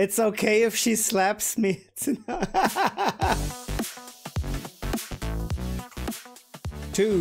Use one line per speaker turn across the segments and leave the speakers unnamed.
It's okay if she slaps me. 2,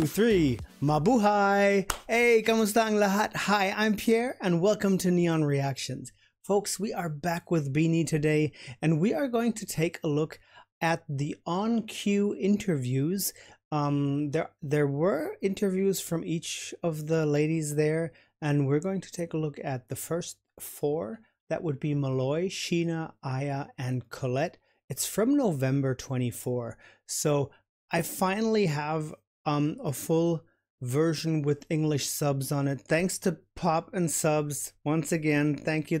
3, mabuhay! Hey, kamusta ang lahat? Hi, I'm Pierre and welcome to Neon Reactions. Folks, we are back with Beanie today and we are going to take a look at the on-cue interviews. There were interviews from each of the ladies there, and we're going to take a look at the first 4. That would be Malloy, Sheena, Aya, and Colette. It's from November 24. So I finally have a full version with English subs on it. Thanks to Pop and Subs. Once again, thank you.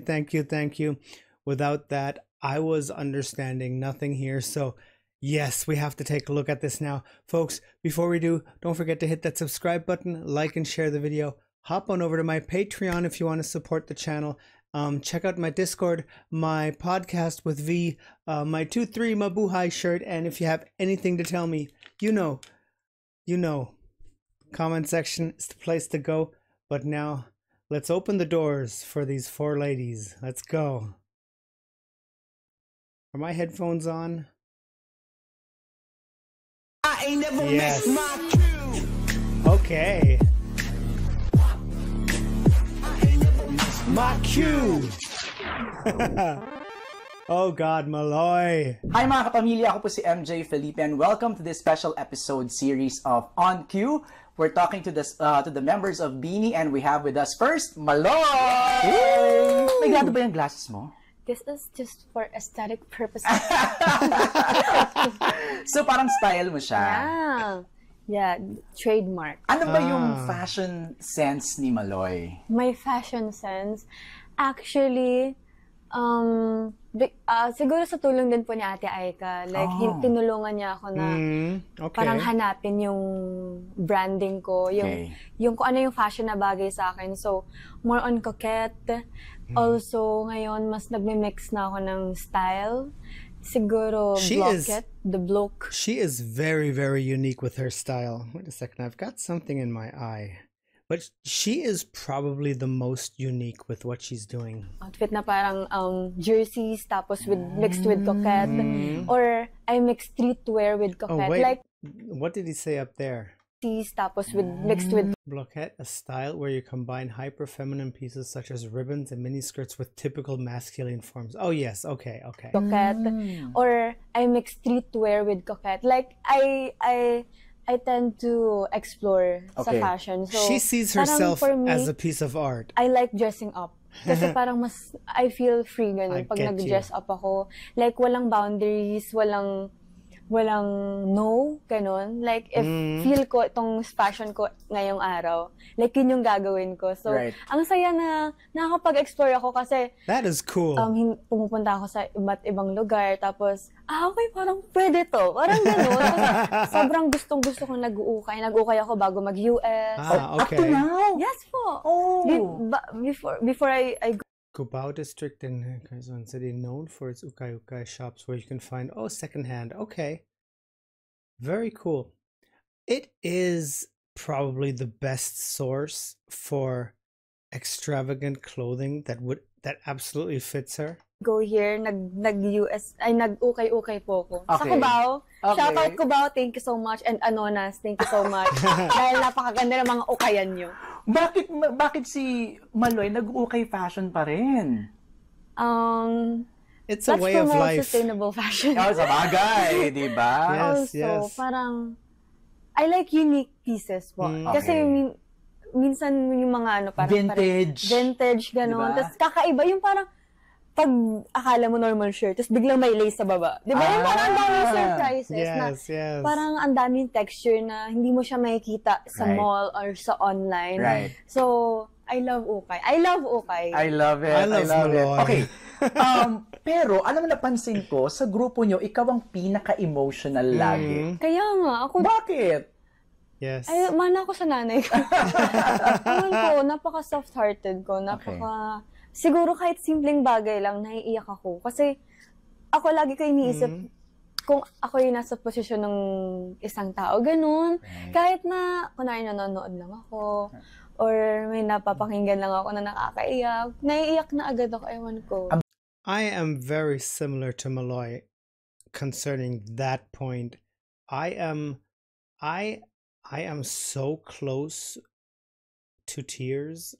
Without that, I was understanding nothing here. So yes, we have to take a look at this now. Folks, before we do, don't forget to hit that subscribe button, like and share the video. Hop on over to my Patreon if you want to support the channel. Check out my Discord, my podcast with V, my 2-3 Mabuhay shirt, and if you have anything to tell me, you know, comment section is the place to go. But now, let's open the doors for these 4 ladies. Let's go. Are my headphones on?
I ain't never
Yes.
missed my cue.
Okay. My cue. Oh God, Malloy.
Hi mga kapamilya, ako po si MJ Felipe and welcome to this special episode series of On Cue. We're talking to the members of Beanie and we have with us first, Malloy! May grado ba yung glasses mo?
This is just for aesthetic purposes.
So parang style mo siya.
Yeah, trademark.
Ano ba yung fashion sense ni Malloy?
My fashion sense, actually, siguro sa tulong din po ni Ate Aika. Like, tinulungan niya ako na parang hanapin yung branding ko, yung kung ano yung fashion na bagay sa akin. So, more on coquette. Also, ngayon, mas nagme-mix na ako ng style. Siguro, blocket, the bloke.
She is very, very unique with her style. Wait a second, I've got something in my eye. But she is probably the most unique with what she's doing.
Outfit na parang jerseys, tapos mixed with coquette. Or I mix streetwear with coquette.
Oh, wait.
Like,
what did he say up there?
Tapos mixed with
Bloquette, a style where you combine hyper-feminine pieces such as ribbons and miniskirts with typical masculine forms. Oh yes, okay.
coquette. Or I mix streetwear with coquette. Like, I tend to explore sa fashion. So,
she sees herself
for me,
as a piece of art.
I like dressing up. Kasi parang mas, I feel free ganun pag nag-dress up ako. Like, walang boundaries, walang no, ganun. Like, if feel ko itong fashion ko ngayong araw, like, yun yung gagawin ko. So, ang saya na nakakapag-explore ako kasi
that is cool.
Pumupunta ako sa iba't ibang lugar, tapos, okay, parang pwede to. Parang ganun. Sobrang gustong-gusto kong nag-uukay. Nag-uukay ako bago mag-US.
Okay.
Up to now?
Yes po.
Oh!
Before I
Cubao district in Quezon City, known for its ukay-ukay shops where you can find secondhand. Okay, very cool. It is probably the best source for extravagant clothing that absolutely fits her.
go here, nag-US, ay nag-ukay-ukay po ako. Sa Cubao. Shoutout Cubao, thank you so much. And Anonas, thank you so much. Dahil napakaganda ng mga ukayan nyo.
Bakit si Malloy nag-ukay fashion pa rin?
It's a way of life.
Sustainable fashion.
Sa bagay, di ba?
Also, parang, I like unique pieces po. Kasi minsan yung mga parang vintage, gano'n.
Diba?
Tapos kakaiba yung parang, pag akala mo normal shirt, tapos biglang may lace sa baba. Di ba? Yung parang ang daming surprises na parang ang daming texture na hindi mo siya makikita sa mall or sa online. So, I love ukay. I love ukay.
I love it.
I love it.
Okay. Pero, alam mo, napansin ko, sa grupo nyo, ikaw ang pinaka-emotional lagi.
Kaya nga, ako...
Bakit?
Yes.
Ay, mana ako sa nanay ko. Ewan ko, napaka-soft-hearted ko, siguro kahit simpleng bagay lang, naiiyak ako. Kasi ako lagi ko iniisip, kung ako yung nasa posisyon ng isang tao, ganun. Kahit na, kunwari nanonood lang ako, or may napapakinggan lang ako na nakakaiyak, naiiyak na agad ako, ewan ko.
I am very similar to Malloy concerning that point. I am so close to tears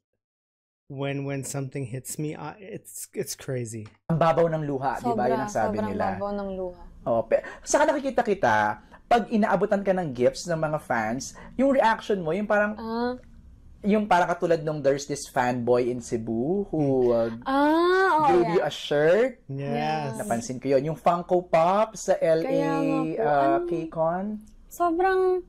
when something hits me. It's crazy.
Ang babaw ng luha, di ba? Yun ang sabi
sobrang
nila.
babaw ng luha.
Oh, saka nakikita kita, pag inaabutan ka ng gifts ng mga fans, yung reaction mo, yung parang katulad nung there's this fanboy in Cebu who gave you a shirt.
Yes.
Napansin ko yun. Yung Funko Pop sa LA KCON.
Sobrang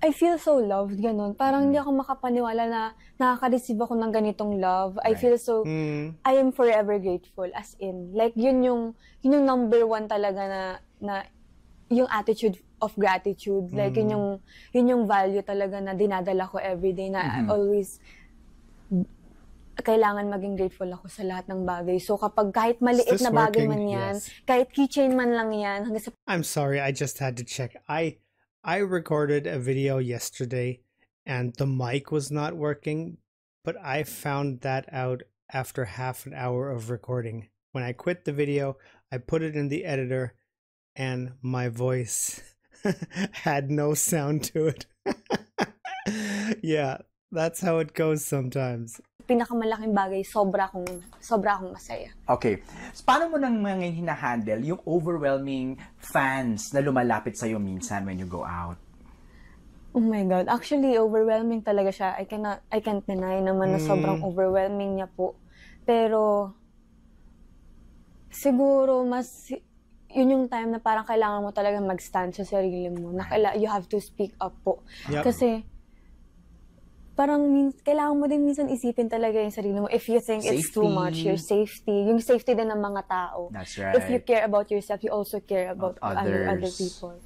I feel so loved, ganun. Parang hindi ako makapaniwala na nakaka-receive ako ng ganitong love. I feel so, I am forever grateful. As in, like, yun yung number one talaga na yung attitude of gratitude. Like, yun yung value talaga na dinadala ko everyday na always kailangan maging grateful ako sa lahat ng bagay. So, kapag kahit maliit na bagay man yan, kahit keychain man lang yan, hanggang sa...
I'm sorry, I just had to check. I recorded a video yesterday and the mic was not working, but I found that out after half an hour of recording. When I quit the video, I put it in the editor and my voice had no sound to it. Yeah, that's how it goes sometimes.
Pinakamalaking bagay, sobra akong masaya.
Okay. So, paano mo nang ngayon hinahandle yung overwhelming fans na lumalapit sa'yo minsan when you go out?
Oh my God. Actually, overwhelming talaga siya. I can't deny naman na sobrang overwhelming niya po. Pero, siguro, yun yung time na parang kailangan mo talaga mag-stand sa sarili mo. You have to speak up po.
Yep.
Kasi, parang kailangan mo din minsan isipin talaga yung sarili mo. If you think it's too much, your safety, yung safety din ng mga tao.
That's right.
If you care about yourself, you also care about other people.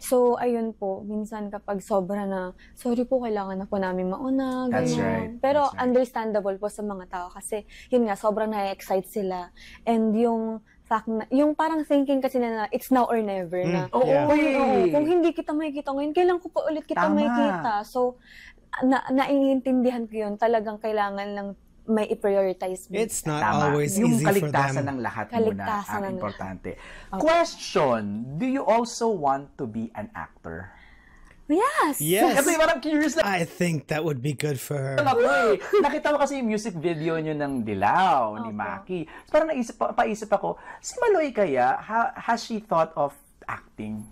So, ayun po, minsan kapag sobra na, sorry po, kailangan na po namin mauna,
That's
gano'n.
right.
Pero
That's right.
Understandable po sa mga tao kasi, yun nga, sobrang na-excite sila. And yung fact na, yung parang thinking kasi na it's now or never na, kung hindi kita makikita ngayon, kailan ko pa ulit kita makikita. So, naiintindihan ko yun. Talagang kailangan lang may i-prioritize mo.
It's not always easy for them.
Yung kaligtasan ng lahat muna ang importante. Okay. Question, do you also want to be an actor?
Yes!
Kasi parang curious na.
I think that would be good for her.
Nakita mo kasi yung music video nyo ng Dilaw ni Maki. So, parang paisip ako, si Maloy kaya, has she thought of acting?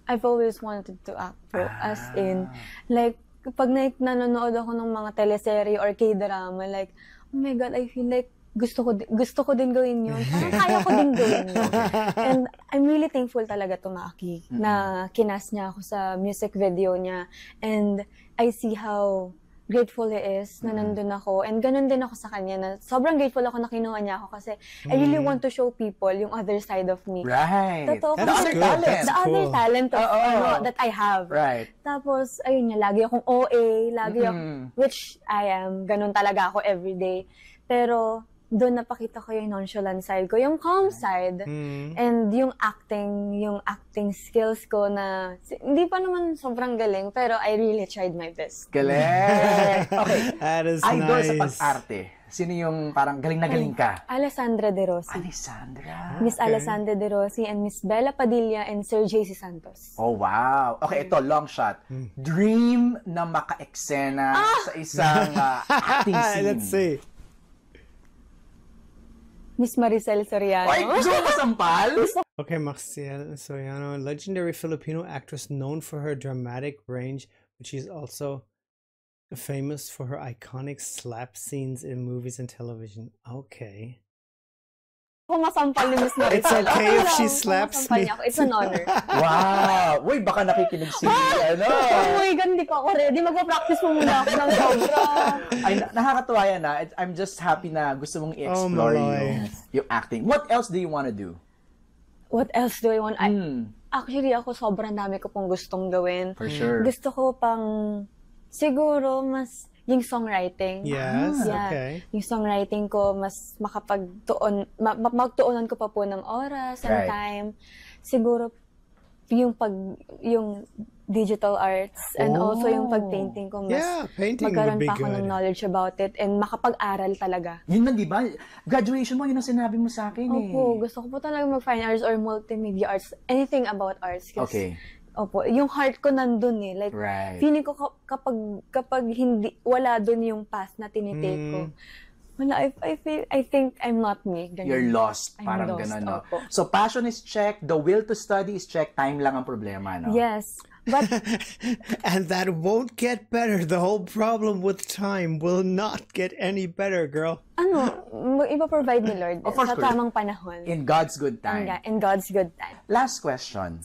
I've always wanted to act po. As in, like, pag nanonood ako ng mga teleserye or K-drama, like, oh my God, I feel like gusto ko din gawin yun. Parang kaya ko din gawin yun. And I'm really thankful talaga to Maki na kinas niya ako sa music video niya. And I see how grateful he is na nandun ako. And ganun din ako sa kanya na sobrang grateful ako na kinuha niya ako kasi I really want to show people yung other side of me.
Right.
Totoo,
That's good. That's cool.
Other talent that I have.
Right.
Tapos, ayun niya, lagi akong OA, lagi ako, which I am, ganun talaga ako everyday. Pero, doon napakita ko yung nonchalant side ko, yung calm side, and yung acting skills ko na, hindi pa naman sobrang galing, pero I really tried my best.
Galing! Okay.
That is
Idol
nice.
sa pag-arte. Sino yung parang galing na galing ka?
Alessandra De Rossi.
Alessandra.
Miss Alessandra De Rossi and Miss Bella Padilla and Sir JC Santos.
Oh, wow. Okay, ito, long shot. Dream na maka-eksena sa isang acting scene.
Let's see.
Miss Maricel Soriano.
Ay, gusto mo masampal?
Okay, Maricel Soriano, legendary Filipino actress known for her dramatic range, but she's also famous for her iconic slap scenes in movies and television. Okay.
Kung masampal ni Miss Maricel.
It's okay if she
lang.
slaps
Masampal
me.
niya ako. It's an honor.
Wow! Uy, baka nakikinig si
Oh my God, hindi pa ako ready. Magpa-practice mo muna ako ng sobra.
Ay, nakakatuwa yan na. I'm just happy na gusto mong i-explore yung acting. What else do you want to do?
What else do I want? Actually, ako sobrang dami ko pong gustong gawin.
For sure.
Gusto ko pang, siguro, mas yung songwriting.
Yes, okay.
Yung songwriting ko, mas magtuunan ko pa po ng oras and time. Siguro, yung digital arts and also yung pag-painting ko, mas
painting
magkaroon
would be
pa ako ng
good.
knowledge about it and makapag-aral talaga.
Yun na, di ba? Graduation mo, yun ang sinabi mo sa akin eh.
Opo, gusto ko po talaga mag-fine arts or multimedia arts, anything about arts.
Okay.
Opo, yung heart ko nandun eh. Like, feeling ko kapag hindi, wala dun yung path na tinitake ko, wala, I think I'm not me. Ganun.
You're lost.
I'm
Parang
lost,
ganun, no?
opo.
So, passion is check, the will to study is check, time lang ang problema, no?
Yes. But,
And that won't get better. The whole problem with time will not get any better, girl.
ipa-provide ni Lord
Of course,
sa tamang panahon.
In God's good time.
In God's good time.
Last question.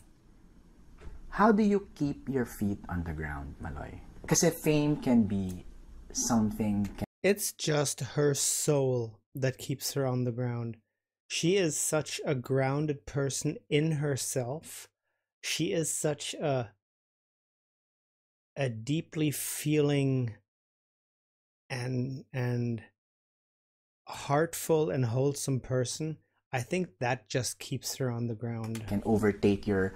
How do you keep your feet on the ground, Maloy? Kasi fame can be something...
It's just her soul that keeps her on the ground. She is such a grounded person in herself. She is such a deeply feeling and heartful and wholesome person. I think that just keeps her on the ground.
Can overtake your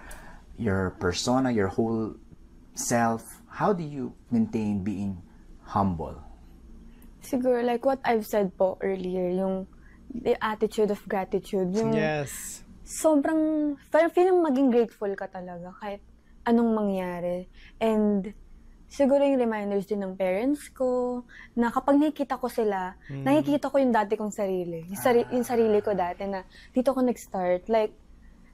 persona, your whole self. How do you maintain being humble?
Siguro, like what I've said po earlier, yung the attitude of gratitude. Yung
Yes.
sobrang, feeling maging grateful ka talaga kahit anong mangyari. And siguro yung reminders din ng parents ko, na kapag nakikita ko sila, nakikita ko yung dati kong sarili. Yung sarili ko dati na dito ko nag-start. Like,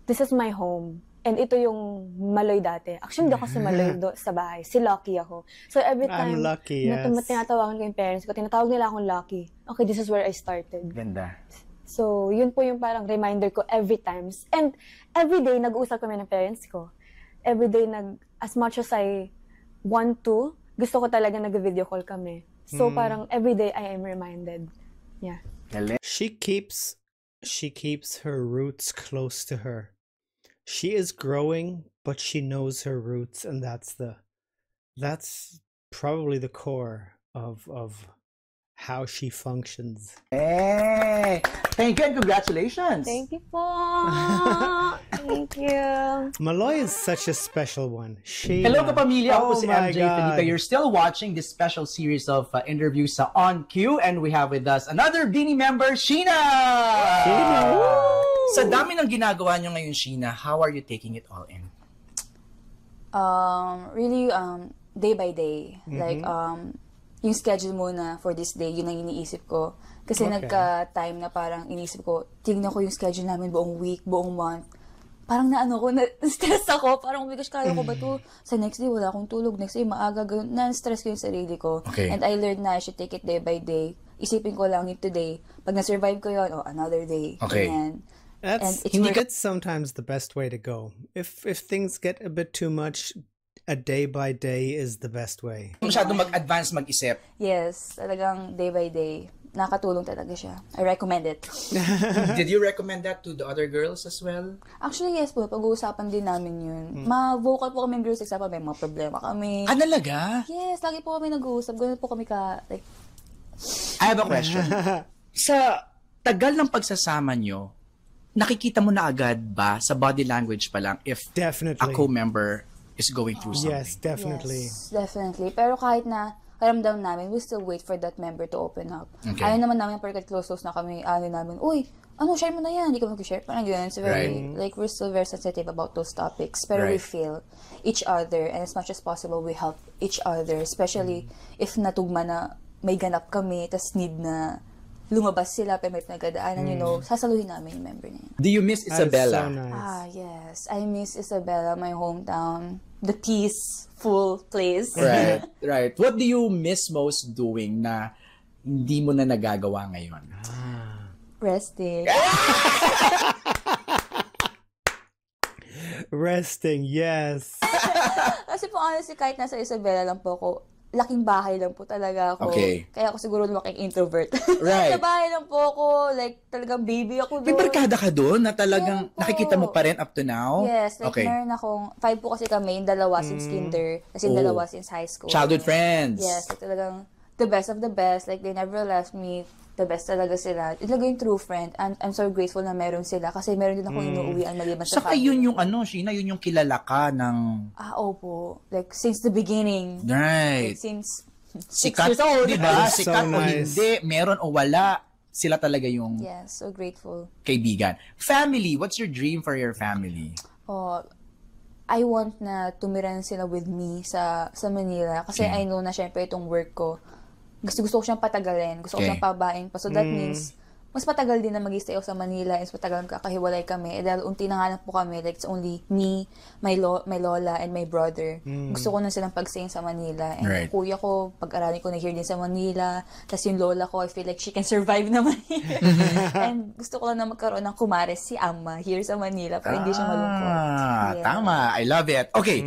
this is my home. And ito yung Maloy dati. Actually, hindi ako si Maloy sa bahay. Si Lucky ako. So, every time
I'm lucky, yes.
na tinatawagan ko yung parents ko, tinatawag nila akong Lucky. Okay, this is where I started.
Ganda.
So, yun po yung parang reminder ko every time. And every day, nag-uusap kami ng parents ko. Every day, as much as I want to, gusto ko talaga nag-video call kami. So, parang every day, I am reminded. Yeah.
She keeps her roots close to her. She is growing, but she knows her roots, and that's probably the core of how she functions.
Hey! Thank you and congratulations!
Thank you po! Thank you!
Maloy is such a special one.
Hello kapamilya, ako po si MJ
God.
Felipe. You're still watching this special series of interviews sa On Cue, and we have with us another Beanie member, Sheena! Sa dami ng ginagawa nyo ngayon, Sheena, how are you taking it all in?
Really, day by day. Like, yung schedule muna for this day, yun ang iniisip ko. Kasi nagka-time na parang iniisip ko, tignan ko yung schedule namin buong week, buong month. Parang na-stress ako. Parang, oh my gosh, kaya ko ba to? Sa next day, wala akong tulog. Next day, maaga, na-stress ko yung sarili ko.
Okay.
And I learned na I should take it day by day. Isipin ko lang yung today. Pag na-survive ko yun, another day.
Okay.
And
That's sometimes the best way to go. If things get a bit too much, a day by day is the best way.
Masyadong mag-advance mag-isip.
yes, talagang day by day. Nakatulong talaga siya. I recommend it.
Did you recommend that to the other girls as well?
Actually, yes po. Pag-uusapan din namin yun. Ma-vocal po kami girls, example, may mga problema kami.
Talaga?
Yes, lagi po kami nag-uusap. Ganun po kami like...
I have a question. Sa tagal ng pagsasama nyo, nakikita mo na agad ba sa body language pa lang if
Definitely.
a co-member is going through something?
Yes, definitely.
Yes, definitely. Pero kahit na karamdam namin, we still wait for that member to open up.
Okay.
Ayaw naman namin, pagkat close na kami, namin, uy, share mo na yan, hindi ka mag-share. Parang yun, it's very, like, we're still very sensitive about those topics. Pero we feel each other, and as much as possible, we help each other. Especially if natugma na may ganap kami, tas need na lumabas sila, pero may pinagdaanan, sasaluhin namin yung member niya.
Do you miss
That is
Isabella?
so nice.
Yes. I miss Isabella, my hometown. The peaceful place.
Right, right. What do you miss most doing na hindi mo na nagagawa ngayon?
Resting.
Resting, yes.
Kasi po honestly, kahit nasa Isabela lang po ako, laking bahay lang po talaga ako.
Okay.
Kaya ako siguro lumaking introvert.
Right.
Sa bahay lang po ako, like talagang baby ako doon.
May barkada ka doon na talagang
Opo.
nakikita mo pa rin up to now?
Yes, like
Okay.
meron akong, 5 po kasi kami, yung dalawa since kinder, kasi yung dalawa since high school.
Childhood friends.
Yes, like talagang the best of the best. Like they never left me the best talaga sila. Talaga yung true friend. And I'm so grateful na meron sila kasi meron din ako inuuwian maliban sa
Saka yun yung Sheena, yun yung kilala ka ng...
Opo. Like, since the beginning.
Right.
Like, since 6
Sikat,
years old.
diba?
That is so
Sikat o
nice.
hindi, meron o wala, sila talaga yung
Yes, so grateful.
kaibigan. Family, what's your dream for your family?
I want na tumira na sila with me sa Manila. Kasi I know na syempre itong work ko, gusto ko siyang patagalin. Gusto ko siyang pabain pa. So that means, mas patagal din na mag-stay ako sa Manila, mas patagal kakahiwalay kami. Dahil unti na nga lang po kami, like it's only me, my lola, and my brother. Gusto ko na silang pagsayin sa Manila. And
Right.
kuya ko, pag-aralin ko na here din sa Manila. Tapos yung lola ko, I feel like she can survive naman here. And gusto ko lang na magkaroon ng kumares si Amma here sa Manila para hindi siya malungkot. Yeah.
Tama. I love it. Okay.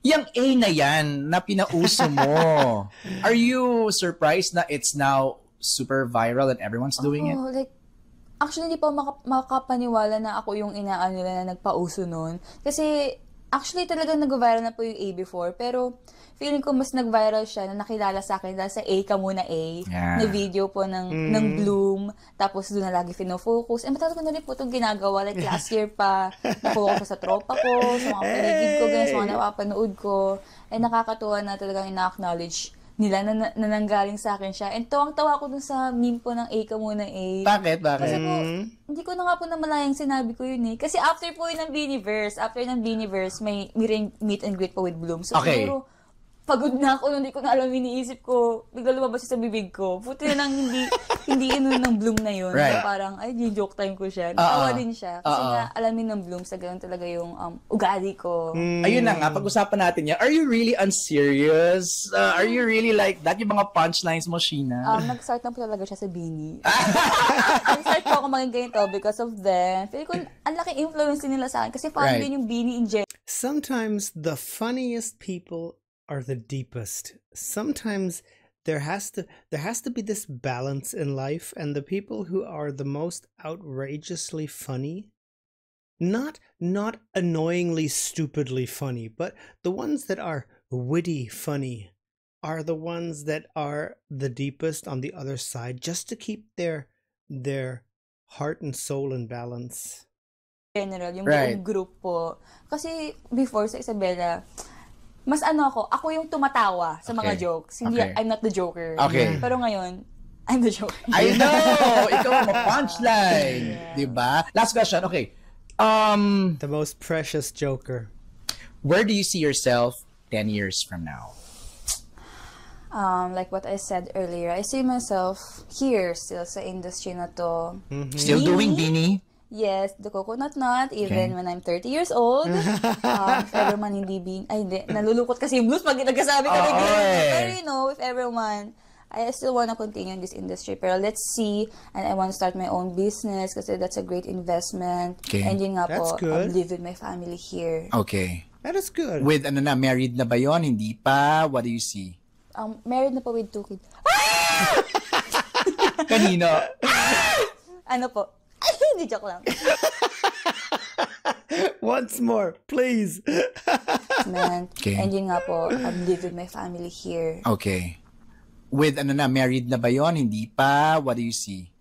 Yung A na yan, na pinauso mo, are you surprised na it's now super viral and everyone's doing it?
Like, actually, hindi pa makapaniwala na ako yung inaano nila na nagpauso nun. Kasi, actually, talagang nag-viral na po yung A before. Pero, feeling ko mas nag-viral siya na nakilala sa akin dahil sa A ka muna A.
Yeah.
Na video po ng Bloom. Tapos, doon na lagi pinofocus. Matagal ko na rin po itong ginagawa. Like, last year pa, nakuha ko sa tropa ko, sa mga paligid ko, ganyan, sa mga napapanood ko. And nakakatuwa na talagang ina-acknowledge nila na nanggaling sa akin siya. And tawang-tawa ko dun sa meme po ng A ka muna A.
Bakit?
Kasi po, hindi ko na nga po namalayang sinabi ko yun eh. Kasi after po yun ng Beaniverse, may meet and greet po with Bloom. So
Okay.
siguro, pagod na ako, hindi ko na alam, iniisip ko, bigla lumabas siya sa bibig ko. Puti na lang hindi yun ng Bloom na yun.
Right.
So parang, ay, joke time ko siya. Natawa din siya. Kasi nga, alamin ng Bloom, sa ganun talaga yung ugali ko.
Ayun na nga, pag-usapan natin yan. Are you really unserious? Are you really like that? Yung mga punchlines mo, Sheena?
Nag-start na po talaga siya sa Beanie. Nag-start po ako maging ganito because of them. Feel ko, ang laking influence din nila sa akin. Kasi parang
Right.
din yung Beanie in general.
Sometimes the funniest people are the deepest. Sometimes there has to be this balance in life, and the people who are the most outrageously funny, not annoyingly stupidly funny, but the ones that are witty funny are the ones that are the deepest on the other side, just to keep their heart and soul in balance.
General, yung
Right.
buong group po. Kasi before sa Isabela, mas ako yung tumatawa sa mga
Okay.
jokes. Hindi,
Okay.
I'm not the joker.
Okay.
Pero ngayon, I'm the joker.
I know! Ikaw ang punchline. Diba? Last question. Okay.
The most precious joker.
Where do you see yourself 10 years from now?
Like what I said earlier, I see myself here still sa industry na to.
Still doing Beanie?
Yes, the coconut nut, even when I'm 30 years old. If ever man hindi hindi, nalulungkot kasi yung blues pag nagkasabi ka ng ganyan. Pero you know, if ever man, I still want to continue in this industry. Pero let's see, and I want to start my own business kasi that's a great investment.
Okay.
And yun nga
That's
po,
good.
live with my family here.
Okay.
That is good.
With married na ba yun? Hindi pa? What do you see?
Married na po with 2 kids.
Kanino?
Ano po? Hindi, joke lang.
Once more, please.
Okay.
And yun nga po, live with my family here.
Okay. With married na ba yun? Hindi pa? What do you see?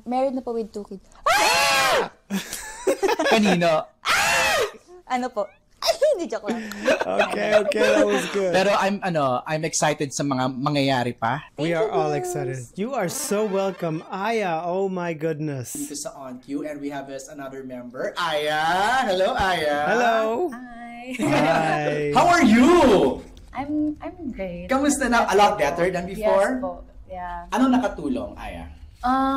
Married na po with 2 kids.
Kanino?
Ano po? Hindi, joke lang.
Okay, that was good.
Pero I'm excited sa mga mangyayari pa.
We are all excited. You are so welcome, Aya. Oh my goodness.
Dito sa On Cue, and we have another member, Aya. Hello, Aya.
Hello.
Hi.
Hi.
How are you?
I'm great.
Kamusta na? A lot better than before?
Yes po. Yeah.
Anong nakatulong, Aya?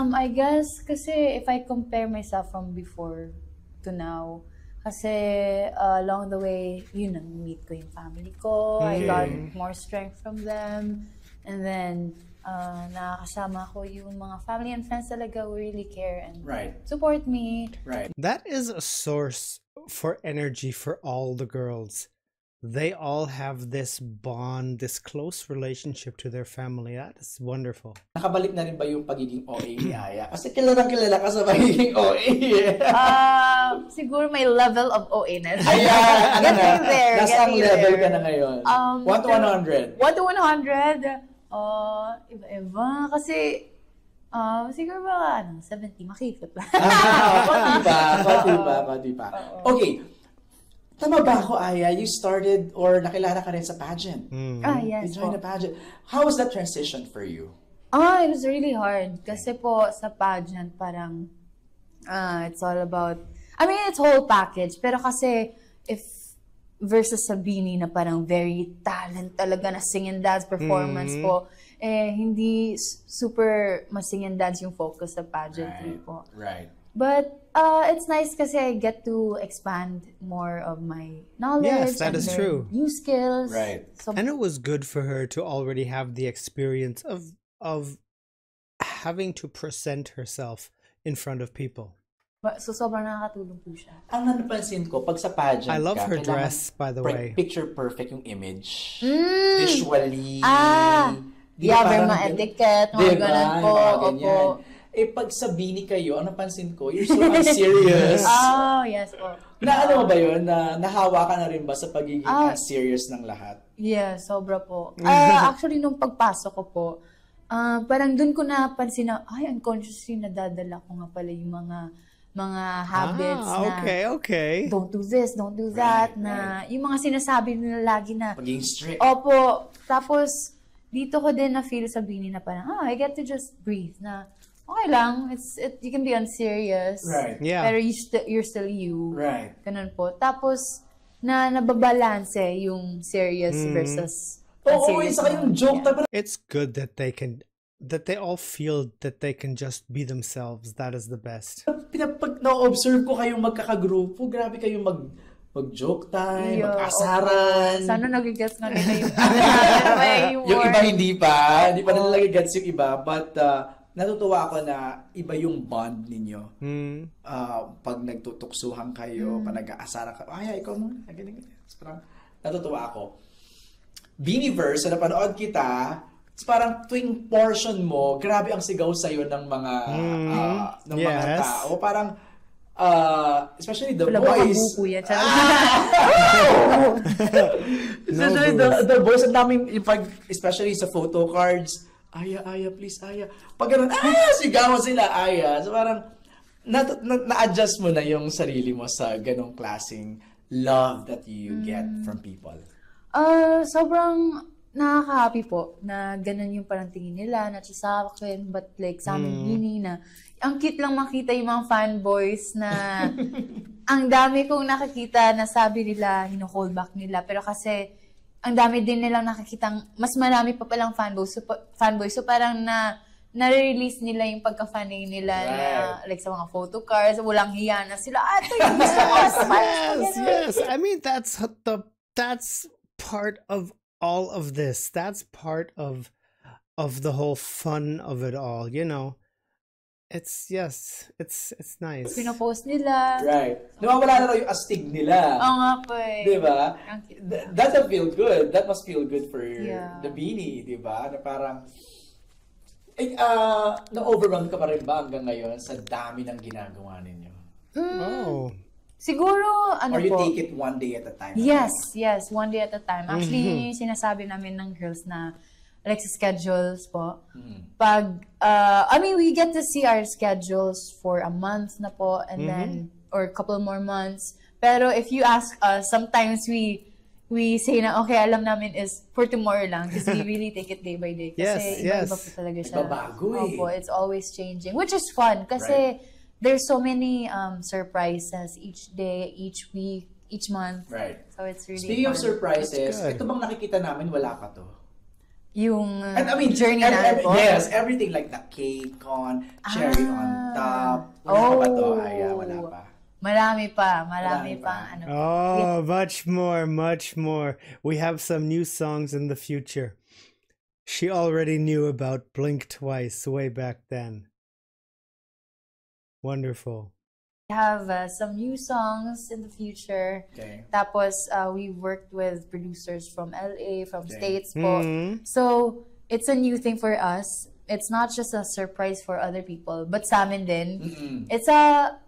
I guess kasi if I compare myself from before to now, kasi along the way, meet ko yung family ko. I got more strength from them. And then, nakakasama ko yung mga family and friends talaga who really care and
Right.
support me.
Right.
That is a source for energy for all the girls. They all have this bond, this close relationship to their family. That is wonderful.
Nakabalik na rin ba yung pagiging OA ni Aya? Kasi kilalang kilala ka sa pagiging OA.
Siguro may level of OA-ness.
Ayan!
Getting there.
Nasang
Getting
level
there.
ka na ngayon? 1 to 100?
1 to 100? Iba-iba. Kasi, Siguro ba, 70, makikot lang.
Pati pa. Okay. Tama ba ako, Aya? You started or nakilala ka rin sa pageant?
Yes
You joined a pageant. How was that transition for you?
It was really hard. Kasi po, sa pageant, parang, it's all about, I mean, it's whole package. Pero kasi, versus sa Beanie na parang very talent talaga na sing and dance performance po, hindi super masing and dance yung focus sa pageantry po.
Right.
But it's nice kasi I get to expand more of my knowledge.
Yes, that is
learn
true.
New skills.
Right.
So,
And it was good for her to already have the experience of having to present herself in front of people.
so sobrang nakakatulong po siya.
Ang napansin ko, pag sa pageant
I love
ka,
her
kailangan
dress, by the way.
Picture perfect yung image. Visually. Di
Yeah,
ba
very
parang
mga etiquette, mga ganun po.
Yung mga
Opo.
ganyan. Pag sa Beanie kayo, ang napansin ko, you're so unserious.
Yes po.
Na ano ba yun? Na nahawa ka na rin ba sa pagiging serious ng lahat?
Yeah, sobra po. Actually, nung pagpasok ko po, parang dun ko napansin na, unconsciously nadadala ko nga pala yung mga habits
okay.
don't do this, don't do that, na yung mga sinasabi nila lagi na,
Pagiging strict.
Opo. Tapos, dito ko din na-feel sa Beanie na parang, I get to just breathe na, okay lang, you can be unserious.
Right.
Yeah.
Pero you're still you.
Right.
Ganun po. Tapos, nababalanse yung serious versus
Oo,
unserious.
isa kayong joke.
Yeah.
It's good that they all feel that they can just be themselves. That is the best.
Pag na-observe ko kayong magkakagrupo, grabe kayong mag-joke time,
Yeah,
mag-asaran.
Sana nagigets na nila yung
Yung iba hindi pa nila nagigets yung iba, but natutuwa ako na iba yung bond ninyo. Pag nagtutuksuhan kayo, pag nag-aasaran kayo, ikaw muna, ganyan. Parang natutuwa ako. Beanieverse, so napanood kita, parang tuwing portion mo, grabe ang sigaw sa'yo ng mga mga tao. Parang, especially the boys. Especially the boys, ang daming, especially sa photo cards, Aya, please, Aya. Pag ganun, sigawan sila, Aya. So parang, na-adjust mo na yung sarili mo sa ganong klaseng love that you get from people.
Sobrang nakaka-happy po na ganun yung parang tingin nila, not just sa akin, but like sa amin Beanie na ang cute lang makita yung mga fanboys na ang dami kong nakikita na sabi nila, hino-hold back nila. Pero kasi ang dami din nilang nakikitang, mas marami pa palang fanboys. So parang na-release nila yung pagka-funny nila na, like sa mga photo cards, walang hiya na sila. Ito yung gusto ko.
Yes. I mean, that's part of all of this. That's part of the whole fun of it all, you know. It's nice.
Pinopost nila.
Right. Nawawala na raw yung astig nila.
Oo nga po eh.
Diba? That must feel good. That must feel good for the Beanie, diba? Na parang, na-overwhelmed ka pa rin ba hanggang ngayon sa dami ng ginagawa ninyo?
Siguro,
Or you take it one day at a time?
Yes, one day at a time. Actually, yun yung sinasabi namin ng girls na like sa schedules po. Pag, we get to see our schedules for a month na po and then, or a couple more months. Pero if you ask us, sometimes we say na, okay, alam namin is for tomorrow lang kasi we really take it day by day. Kasi iba-iba po talaga siya.
Ibabago eh.
Opo, it's always changing. Which is fun kasi there's so many surprises each day, each week, each month.
Right.
So it's really
Speaking
fun.
of surprises, ito bang nakikita namin, wala pa to?
Yung
And I mean,
journey na po.
Yes, everything like the cake on, cherry on top. Wala pa to? Wala pa.
Marami pa. Ano.
Oh, much more. We have some new songs in the future. She already knew about Blink Twice way back then. Wonderful.
We have some new songs in the future.
Okay.
Tapos, we worked with producers from LA, from States po. So, it's a new thing for us. It's not just a surprise for other people, but sa amin din. It's a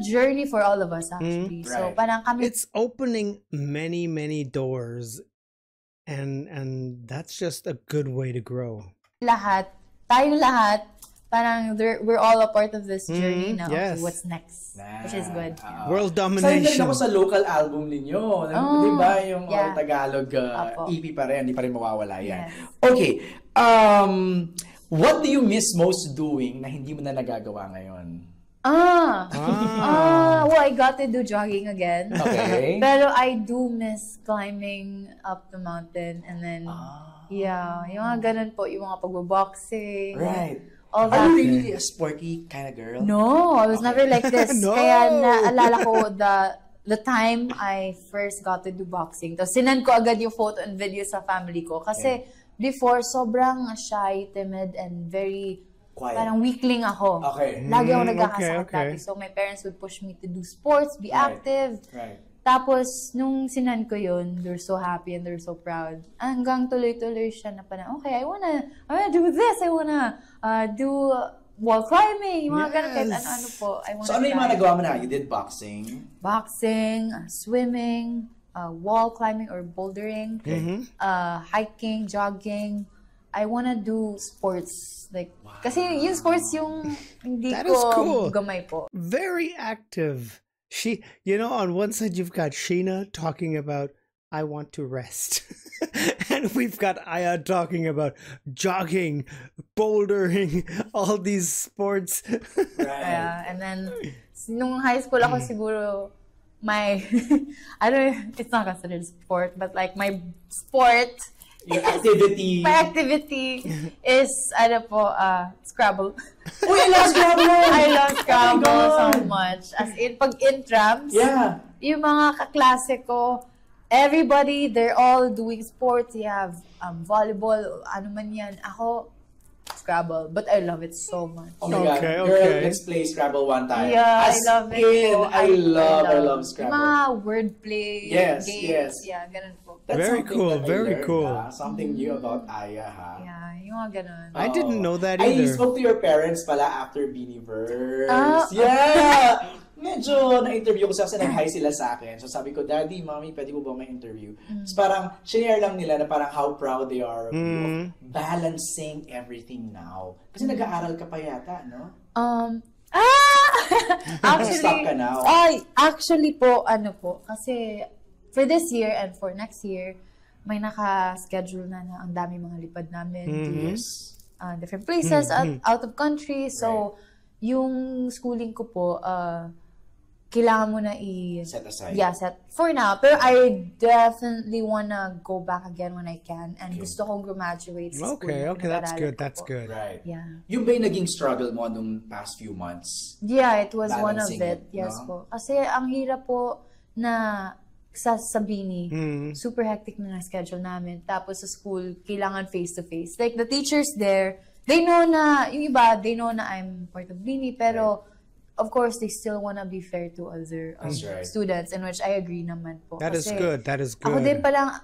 journey for all of us, actually. So, parang kami...
It's opening many doors, and that's just a good way to grow.
Tayong lahat, parang we're all a part of this journey now.
yes.
Okay, what's next? Which is good.
World
Silent
domination.
ako sa local album ninyo. Di ba? Yung
yeah.
All Tagalog
Apo.
EP pa rin. Hindi pa rin mawawala yan.
Yes.
Okay. What do you miss most doing na hindi mo na nagagawa ngayon?
Well, I got to do jogging again.
Okay.
Pero I do miss climbing up the mountain and then, yeah, yung mga ganun po, yung mga pagbo-boxing.
Right.
All
Are
that.
you really a sporty kind of girl?
No, I was never like this.
No.
Kaya naalala ko the time I first got to do boxing. Tapos sinend ko agad yung photo and video sa family ko. Kasi before, sobrang shy, timid, and very
Quiet.
parang weakling ako.
Okay.
Lagi ako nagkakasakit
okay.
dati. So my parents would push me to do sports, be
Right.
active.
Right.
Tapos, nung sinan ko yun, they're so happy and they're so proud. Hanggang tuloy-tuloy siya na parang, okay, I wanna do this. I wanna do wall climbing. Yung mga ganun, kahit
Yes.
ano-ano po. I wanna
So ano yung mga
try.
nagawa mo na? You did boxing?
Boxing, swimming, wall climbing or bouldering, hiking, jogging. I wanna do sports. Like, kasi yung sports yung hindi
That
ko
is cool.
gamay po.
Very active. On one side you've got Sheena talking about, I want to rest. And we've got Aya talking about jogging, bouldering, all these sports.
Yeah, and then, nung high school ako siguro, my, I don't know, it's not considered sport, but like my sport,
Your activity?
my activity is, Scrabble.
Uy, I love Scrabble!
I love Scrabble
Oh my
so
God.
much. As in, pag intrams,
Yeah.
yung mga kaklase ko, everybody, they're all doing sports. You have volleyball, ano man yan. Ako, Scrabble. But I love it so much.
Oh my God.
Okay,
Girl,
okay.
let's play Scrabble one time.
Yeah,
As
I love it.
in,
po.
I love
Yung
Scrabble.
mga wordplay
Yes,
games.
yes.
Yeah, ganun po.
That's
Very
something
cool,
that I
very
learned,
cool.
Something new about Aya, ha?
Yeah, yung mga ganun.
I didn't know that
I
either.
spoke to your parents pala after Beaniverse.
Ah,
Yeah! Medyo na-interview ko sa kasi nag-hi sila sa akin. So sabi ko, Daddy, Mommy, pwede mo ba may interview? So parang, share lang nila na parang how proud they are of you of balancing everything now. Kasi nag-aaral ka pa yata, no? Stop ka now.
Actually po, kasi for this year and for next year, may naka-schedule na ang dami mga lipad namin to different places out of country. So, yung schooling ko po, kailangan mo na
Set aside.
Yeah, set for now. Pero I definitely wanna go back again when I can. And gusto kong graduate sa school.
Okay, that's good, that's good.
Right.
Yeah.
Yung ba yung naging struggle mo nung past few months?
Yeah, it was one of
Balancing
it.
it,
Yes
no?
po. Kasi ang hirap po na sa Sabini, super hectic na schedule namin. Tapos sa school, kailangan face-to-face. Like, the teachers there, they know na, yung iba, they know na I'm part of Bini, pero of course, they still wanna be fair to other
right.
students, in which I agree naman po.
That is
Kasi
good, that is
Ako din
good.
palang,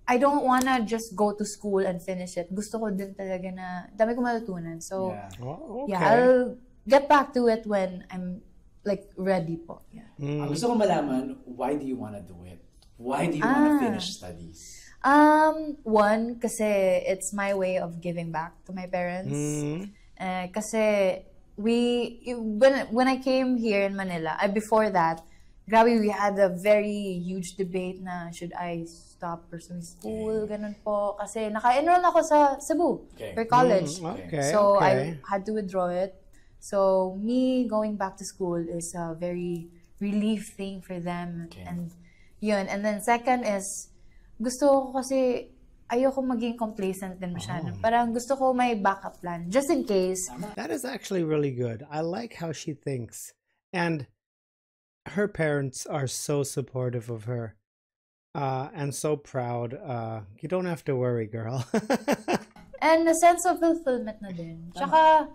I don't wanna just go to school and finish it. Gusto ko din talaga na, dami ko matutunan. So,
Yeah.
Oh, okay.
yeah, I'll get back to it when I'm like ready po. Yeah.
Ang gusto ko malaman, why do you wanna do it? Why do you wanna finish studies?
One, kasi it's my way of giving back to my parents. Kasi when I came here in Manila, before that, grabe, we had a very huge debate na should I stop pursuing school, ganun po. Kasi naka-enroll ako sa Cebu for college.
Okay,
So
okay.
I had to withdraw it. So me going back to school is a very relief thing for them.
Okay.
And yun. And then second is, gusto ko kasi ayoko maging complacent din masyado. Parang gusto ko may backup plan. Just in case.
That is actually really good. I like how she thinks. And her parents are so supportive of her. And so proud. You don't have to worry, girl.
And a sense of fulfillment na din. Tsaka,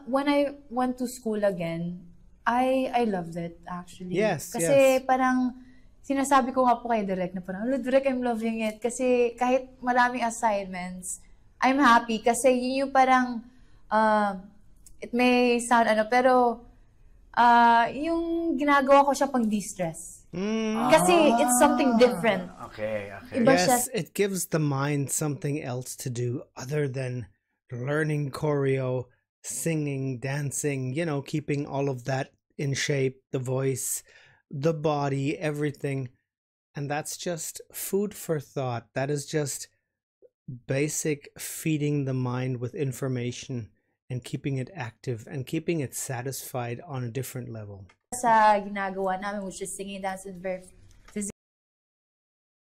when I went to school again, I loved it, actually.
Yes,
Kasi
yes.
parang, sinasabi ko nga po kay Direk na parang, Direk, I'm loving it. Kasi kahit maraming assignments, I'm happy. Kasi yun yung parang, it may sound pero, yung ginagawa ko siya pang de-stress. Kasi it's something different.
Okay.
Iba siya.
Yes, it gives the mind something else to do other than learning choreo, singing, dancing, you know, keeping all of that in shape, the voice, the body, everything. And that's just food for thought. That is just basic feeding the mind with information and keeping it active and keeping it satisfied on a different level.
Sa ginagawa namin, which is singing, dancing, very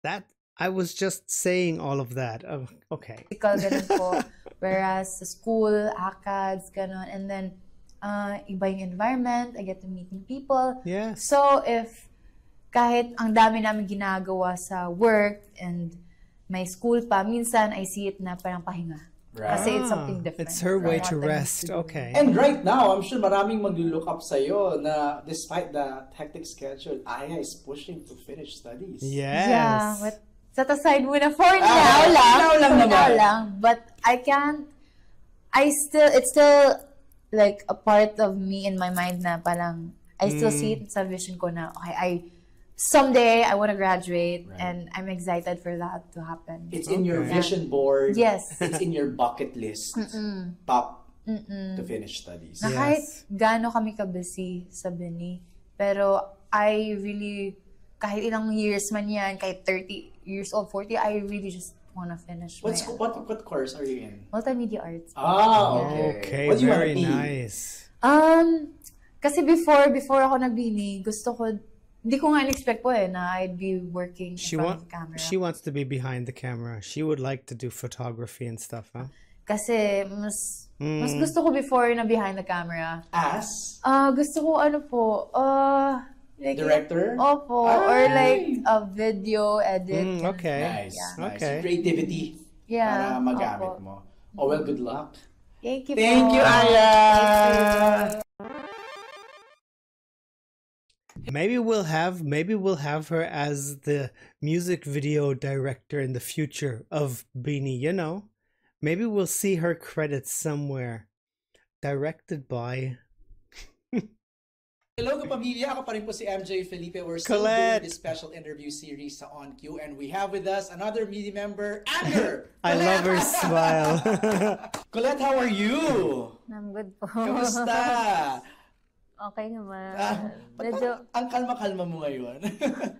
That I was just saying all of that. Oh, okay.
physical, ganun po. Whereas sa school, ACADS, ganun. And then, iba yung environment, I get to meet new people.
Yes.
So, if kahit ang dami namin ginagawa sa work and my school pa, minsan I see it na parang pahinga.
Right.
Kasi it's something different.
It's her
from
way
what
to
I'm used
rest.
to do.
Okay.
And right now, I'm sure maraming mag-look up sa'yo na despite the hectic schedule, Aya is pushing to finish studies.
Yes.
Yeah, but set aside muna for now lang.
now lang
For now
naman.
lang. But it's still like a part of me in my mind na parang, I still see it sa vision ko na, okay, someday I want to graduate and I'm excited for that to happen.
It's in your vision board.
Yes.
It's in your bucket list. Top to finish studies.
Na kahit gaano kami ka-busy sa Bini, pero I really, kahit ilang years man yan, kahit 30 years old, 40, I really just want to finish
What course are you in?
multimedia arts.
Okay.
Okay,
What do you
very
wanna be?
nice.
Kasi before ako nagbini, gusto ko, hindi ko nga in-expect po na I'd be working in front of the camera.
She wants to be behind the camera. She would like to do photography and stuff, huh?
Kasi mas gusto ko before na behind the camera.
As?
Gusto ko like
Director?
Opo. Or like a video edit.
Okay.
Nice.
Okay.
Creativity.
Yeah.
Para magamit
opo.
mo. Oh, well, good luck.
Thank you
Thank
po.
you, Aya!
Maybe we'll have her as the music video director in the future of Beanie, you know. Maybe we'll see her credits somewhere. Directed by
Hello, kapamilya. Ako pa rin po si MJ Felipe. We're still
Colette.
doing this special interview series sa On Cue, and we have with us another media member, Amber.
I love her smile.
Colette, how are you?
I'm good po.
Kamusta?
Okay naman.
Ba't
Medyo,
parang ang kalma-kalma mo ngayon?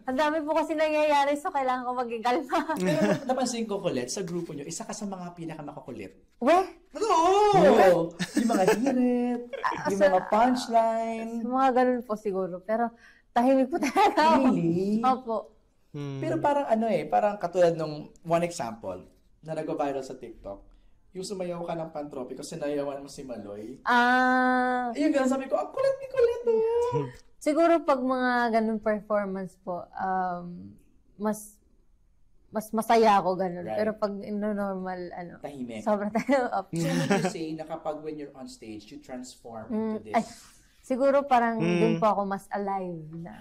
ang dami po kasi nangyayari so kailangan ko maging kalma.
Pero napansin ko, Colette, sa grupo nyo, isa ka sa mga pinakamakakulit.
Weh,
Oo! Yung mga hirit, yung mga punchline.
mga ganun po siguro. Pero tahimik po talaga ako.
Really?
Opo.
Pero parang parang katulad nung one example na nag-viral sa TikTok. Yung sumayaw ka ng Pantropico, sinayawan mo si Maloy. Yung gano'n, sabi ko, ang kulit ni Colette, oh.
Siguro pag mga ganun performance po, mas masaya ako ganun.
Right.
Pero pag normal,
Tahimik.
sobrang tayo up.
So, would you say na kapag when you're on stage, you transform into
Ay,
this?
siguro parang dun po ako mas alive na.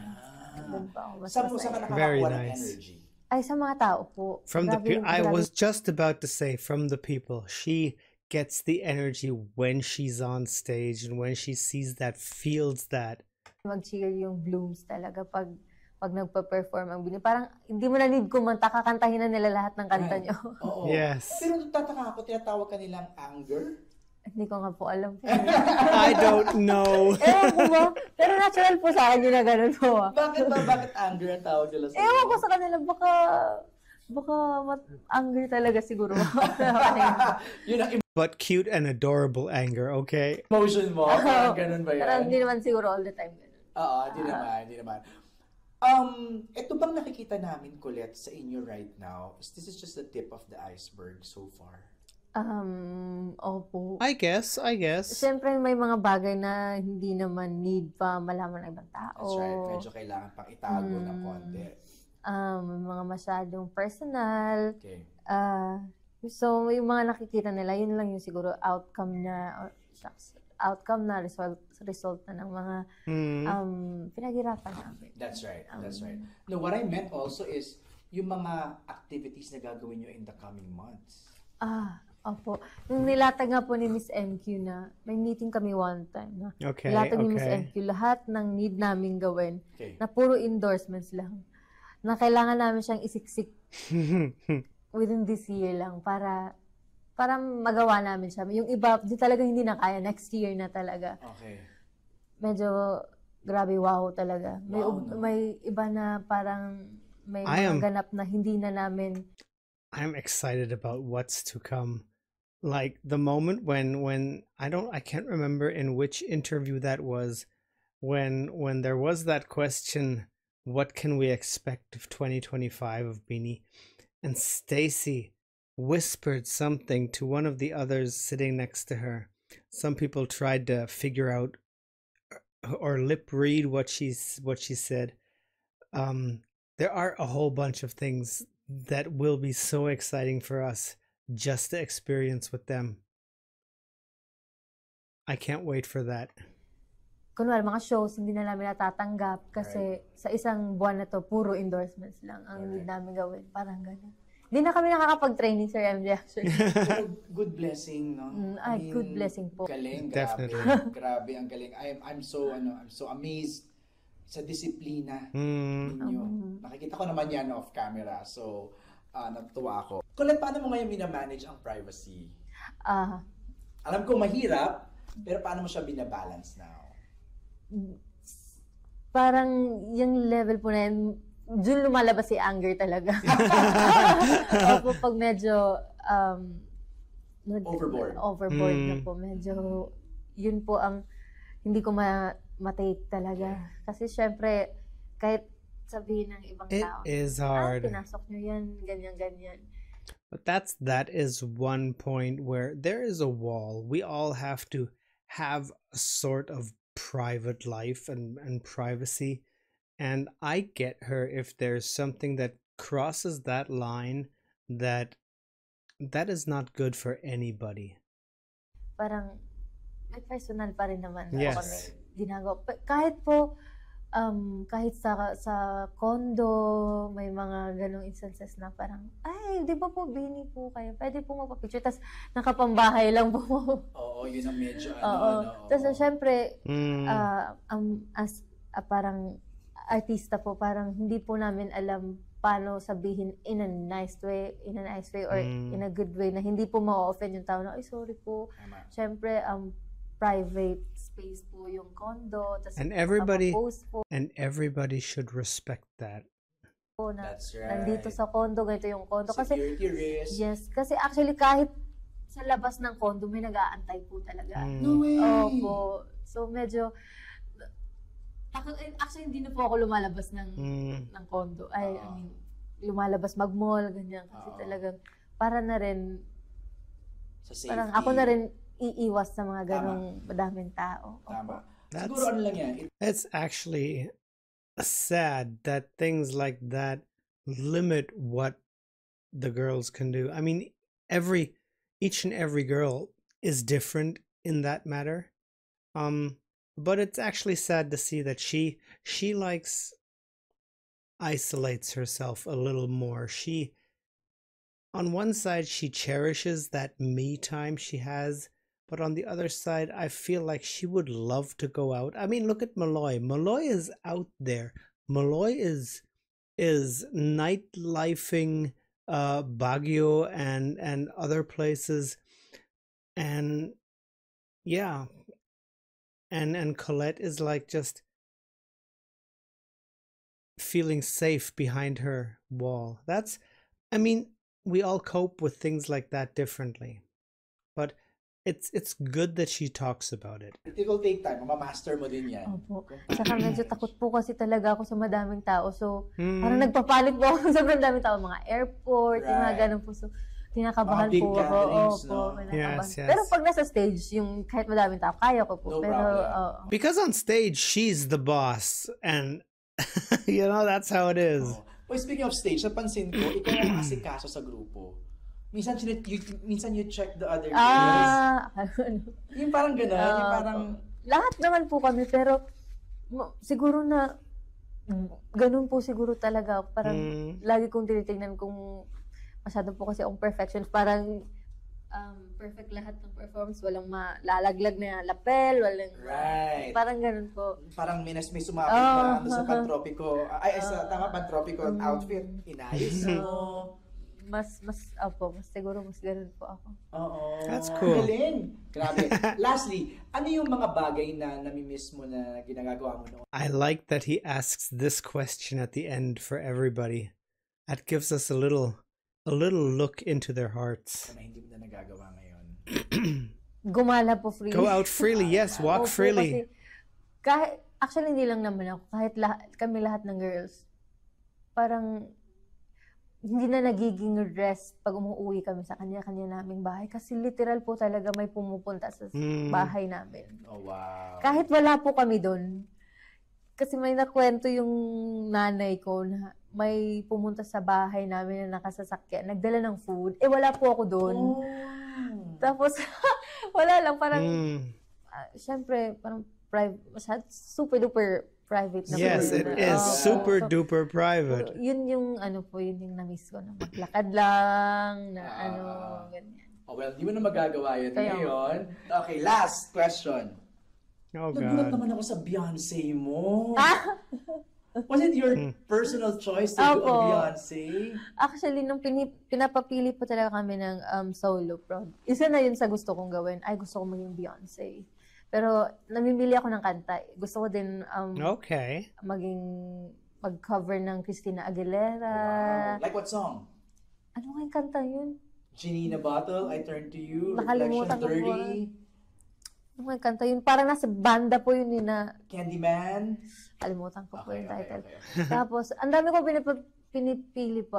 Dun po ako mas
Saan ka
masaya.
Very
nakakakuha ng
nice.
energy?
Ay, sa mga tao po.
From the
Grabe
I
grabe.
was just about to say from the people. She gets the energy when she's on stage and when she sees that, feels that.
Mag-cheer yung blooms talaga pag nagpa-perform ang Bini. Parang hindi mo na need kumanta, kakantahin na nila lahat ng kanta nyo.
Oo.
Yes.
Pero tataka ako, tinatawag ka nilang anger?
Hindi ko nga po alam.
I don't know.
Ewan ko ba? Pero natural po sa akin yun na ganun po.
Bakit anger ang tawag nila sa
Ewan ko sa kanila, baka anger talaga siguro.
Yun ang
But cute and adorable anger, okay?
emotion mo? Parang ganun ba
Pero
yan?
hindi naman siguro all the time ganun.
Oo, hindi naman. Ito bang nakikita namin, Colette, sa inyo right now? This is just the tip of the iceberg so far.
Opo.
I guess.
Siyempre may mga bagay na hindi naman need pa malaman ng ibang tao.
That's right. Medyo kailangan pang itago ng konti.
Mga masyadong personal.
Okay.
So yung mga nakikita nila, yun lang yung siguro outcome na result na ng mga pinaghirapan namin.
That's right. No, what I meant also is yung mga activities na gagawin nyo in the coming months.
Opo. Nung nilatag nga po ni Miss MQ na, may meeting kami one time na
Okay,
nilatag ni Miss
okay.
MQ lahat ng need namin gawin
Okay.
na puro endorsements lang. Na kailangan namin siyang isiksik within this year lang para
parang magawa namin siya. Yung iba, di talaga hindi na kaya. Next year na talaga.
Okay.
Medyo, grabe, wow talaga. May iba na parang may mga ganap na hindi na namin.
I'm excited about what's to come. Like the moment when I can't remember in which interview that was, when there was that question, what can we expect of 2025 of Beanie? And Stacy whispered something to one of the others sitting next to her. Some people tried to figure out or lip read what she said. There are a whole bunch of things that will be so exciting for us just to experience with them. I can't wait for that.
Kunwari, mga shows, hindi na namin natatanggap kasi sa isang buwan na to, puro endorsements lang ang need namin gawin. Parang gano'n. Hindi na kami nakakapag-training, Sir MJ, actually.
Good blessing, no?
Good blessing po.
Galing,
Definitely.
Grabe, ang galing. I'm so amazed sa disiplina ninyo. Nakikita ko naman yan off camera, so natutuwa ako. Colette, paano mo ngayon minamanage ang privacy? Alam ko mahirap, pero paano mo siya binabalance now?
Parang yung level po na yun, dun lumalabas si anger talaga. Opo, pag medyo overboard na po, medyo yun po ang hindi ko matake talaga. Kasi syempre, kahit sabihin ng ibang tao,
it is hard.
Pinasok nyo yan, ganyan.
But that is one point where there is a wall. We all have to have a sort of private life and privacy. And I get her if there's something that crosses that line that is not good for anybody.
Parang may personal pa rin naman
yes.
Ako ginagawa. Kahit po kahit sa condo, may mga ganong instances na parang, ay, di ba po Beanie po kayo? Pwede po magpa-picture. Tapos nakapambahay lang po.
Oo, yun ang medyo
Tapos syempre, parang artista po, parang hindi po namin alam paano sabihin in a nice way or in a good way na hindi po ma-offend yung tao na, ay, sorry po. Syempre, private space po yung condo.
And everybody should respect that.
That's right.
Nandito sa condo, ganito yung condo.
Security risk.
Yes, kasi actually kahit sa labas ng condo, may nag-aantay po talaga.
No way!
Opo. So medyo, actually hindi na po ako lumalabas ng condo. I mean, lumalabas mag-mall, ganyan. Kasi talagang, para na rin,
sa safety.
Parang ako na rin iiwas sa mga ganong madaming tao.
Tama. Siguro ano lang yan.
It's actually sad that things like that limit what the girls can do. I mean, each and every girl is different in that matter. But it's actually sad to see that she isolates herself a little more. On one side, she cherishes that me time she has. But on the other side, I feel like she would love to go out. I mean, look at Malloy. Malloy is out there. Malloy is nightlifing Baguio and other places. And yeah. And Colette is like just feeling safe behind her wall. I mean, we all cope with things like that differently. But it's good that she talks about it.
It will take time. Mamaster mo din yan.
Opo. Saka medyo takot po kasi talaga ako sa madaming tao. So, parang nagpapalit po ako sa sobrang daming tao. Mga airport, yung mga ganun po. So, tinakabahan po ako. Opo,
yes.
Pero pag nasa stage, yung kahit madaming tao, kaya ko po.
No
pero,
because on stage, she's the boss. And, that's how it is.
Well, speaking of stage, napansin ko, ikaw ang asikaso sa grupo. Minsan you check the other girls. Yung parang gano'n, yung parang...
Lahat naman po kami, pero siguro na ganun po siguro talaga. Parang lagi kong tinitingnan kung masyado po kasi akong perfection. Parang perfect lahat ng performance. Walang malalaglag na lapel, walang...
Right.
Parang ganun po.
Parang may sumabot na sa pantropiko. Tama, pantropiko outfit. Inayos mo.
mas siguro mas ganun po ako.
Oo.
That's cool.
Galing. Grabe. Lastly, ano yung mga bagay na namimiss mo na ginagagawa mo noon?
I like that he asks this question at the end for everybody. That gives us a little look into their hearts.
Na hindi mo na nagagawa ngayon.
Gumala po freely.
Go out freely, yes, walk
Opo,
freely.
kasi actually hindi lang naman ako, kahit kami lahat ng girls, parang hindi na nagiging rest pag umuwi kami sa kanya-kanya naming bahay. Kasi literal po talaga may pumupunta sa bahay namin.
Oh, wow.
Kahit wala po kami doon. Kasi may nakwento yung nanay ko na may pumunta sa bahay namin na nakasasakyan. Nagdala ng food. Eh, wala po ako doon.
Oh.
Tapos, wala lang. Parang, syempre, parang super duper private na
Yes,
food.
it is super
So,
duper private.
yun yung yun yung na-miss ko na maglakad lang, na ganyan.
Oh, well, di mo na magagawa yun
Kaya-
ngayon. Okay, last question.
Oh
Nagulat
God.
naman ako sa Beyonce mo. Was it your personal choice to do a
Opo.
Beyonce?
Actually, nung pinapapili po talaga kami ng solo prod, isa na yun sa gusto kong gawin. Ay, gusto ko maging Beyonce. Pero namimili ako ng kanta. Gusto ko din
Okay.
mag-cover ng Christina Aguilera.
Wow. Like what song?
Ano nga yung kanta yun?
Ginina Bottle, I Turn to You,
Nakalimutan
Reflection
ko po.
30,
Ano nga yung kanta yun? Parang nasa banda po yun na
Candyman.
kalimutan ko po yung title.
Okay.
Tapos, ang dami ko pinipili po.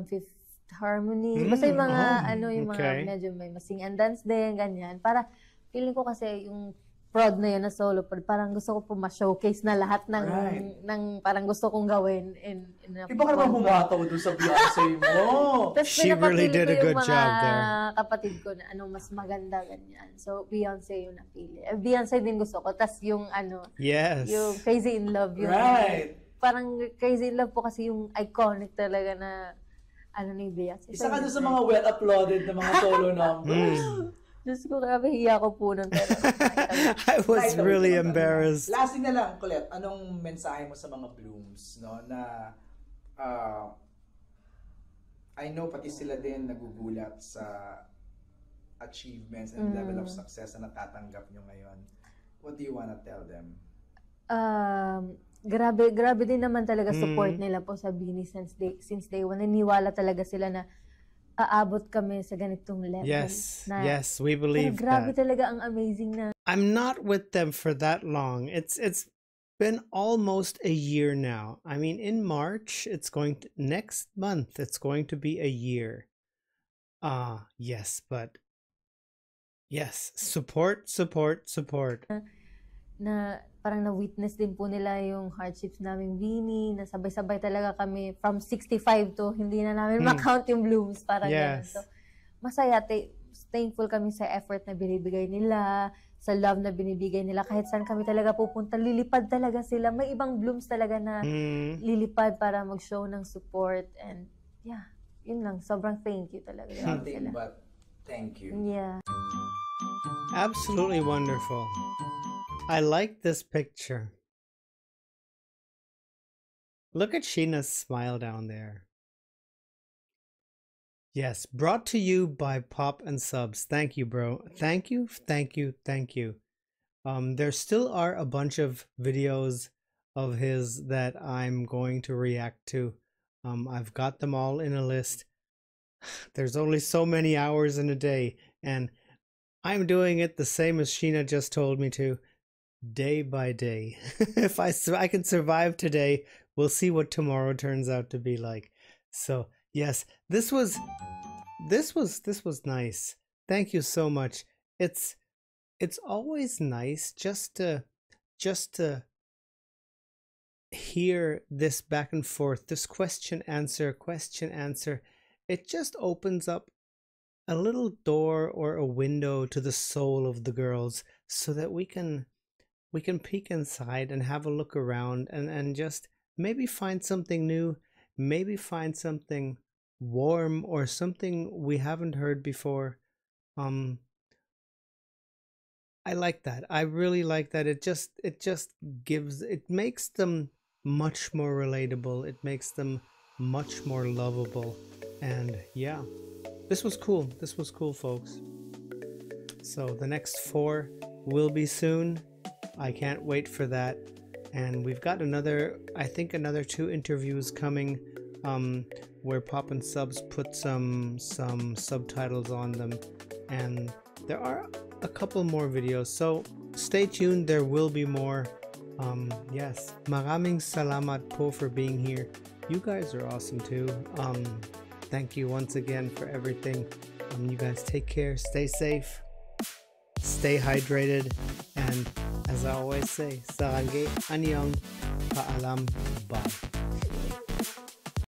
Fifth Harmony. Basta yung mga, yung mga
okay.
medyo may masing and dance din, ganyan. Para, feeling ko kasi yung prod na yun na solo prod, parang gusto ko po ma-showcase na lahat ng,
Right.
ng parang gusto kong gawin in a
Iba ka naman
one
humataw doon sa Beyonce mo.
Tapos
She really
pinapapili
did
ko
a good
yung
job
mga
there.
kapatid ko na anong mas maganda, ganyan. So, Beyonce yung napili. Beyonce din gusto ko. Tapos yung
Yes.
yung Crazy in Love. Yung,
Right.
Parang Crazy in Love po kasi yung iconic talaga na ni Beyonce.
Isa ka doon sa mga well-uploaded na mga solo numbers.
Diyos ko, grabe, hiya ko po nun. Pero,
I was
Kahit
really
naman,
embarrassed.
Last thing na lang, Colette, anong mensahe mo sa mga blooms, no, na I know pati sila din nagugulat sa achievements and level of success na natatanggap nyo ngayon. What do you wanna tell them?
grabe din naman talaga support nila po sa Beanie since day one. Naniwala talaga sila na aabot kami sa ganitong level.
Yes,
na,
yes, we
pero
believe
grabe
that.
talaga ang amazing na.
I'm not with them for that long. It's been almost a year now. I mean, in March, next month, it's going to be a year. Yes, but yes, support.
Na parang na-witness din po nila yung hardships namin Beanie, na sabay-sabay talaga kami from 65 to hindi na namin ma-count yung blooms, parang
Yes.
ganun. So, masaya, thankful kami sa effort na binibigay nila, sa love na binibigay nila. Kahit saan kami talaga pupunta, lilipad talaga sila. May ibang blooms talaga na lilipad para mag-show ng support. And yeah, yun lang. Sobrang thank you talaga.
Nothing but thank you.
Yeah.
Absolutely wonderful. I like this picture. Look at Sheena's smile down there. Yes, brought to you by Pop and Subs. Thank you, bro. Thank you. There still are a bunch of videos of his that I'm going to react to. I've got them all in a list. There's only so many hours in a day, and I'm doing it the same as Sheena just told me to, day by day. If I can survive today, we'll see what tomorrow turns out to be like. So yes, this was nice. Thank you so much. It's always nice just to hear this back and forth, this question answer. It just opens up a little door or a window to the soul of the girls, so that we can peek inside and have a look around and just maybe find something new, maybe find something warm or something we haven't heard before. I like that. I really like that. It makes them much more relatable. It makes them much more lovable. And yeah, this was cool. This was cool, folks. So the next 4 will be soon. I can't wait for that. And we've got another 2 interviews coming, where Pop and Subs put some subtitles on them, and there are a couple more videos, so stay tuned. There will be more. Yes, maraming salamat po for being here. You guys are awesome too. Thank you once again for everything. You guys take care, stay safe, stay hydrated, and as I always say, sarangge, annyeong, paalam, bye.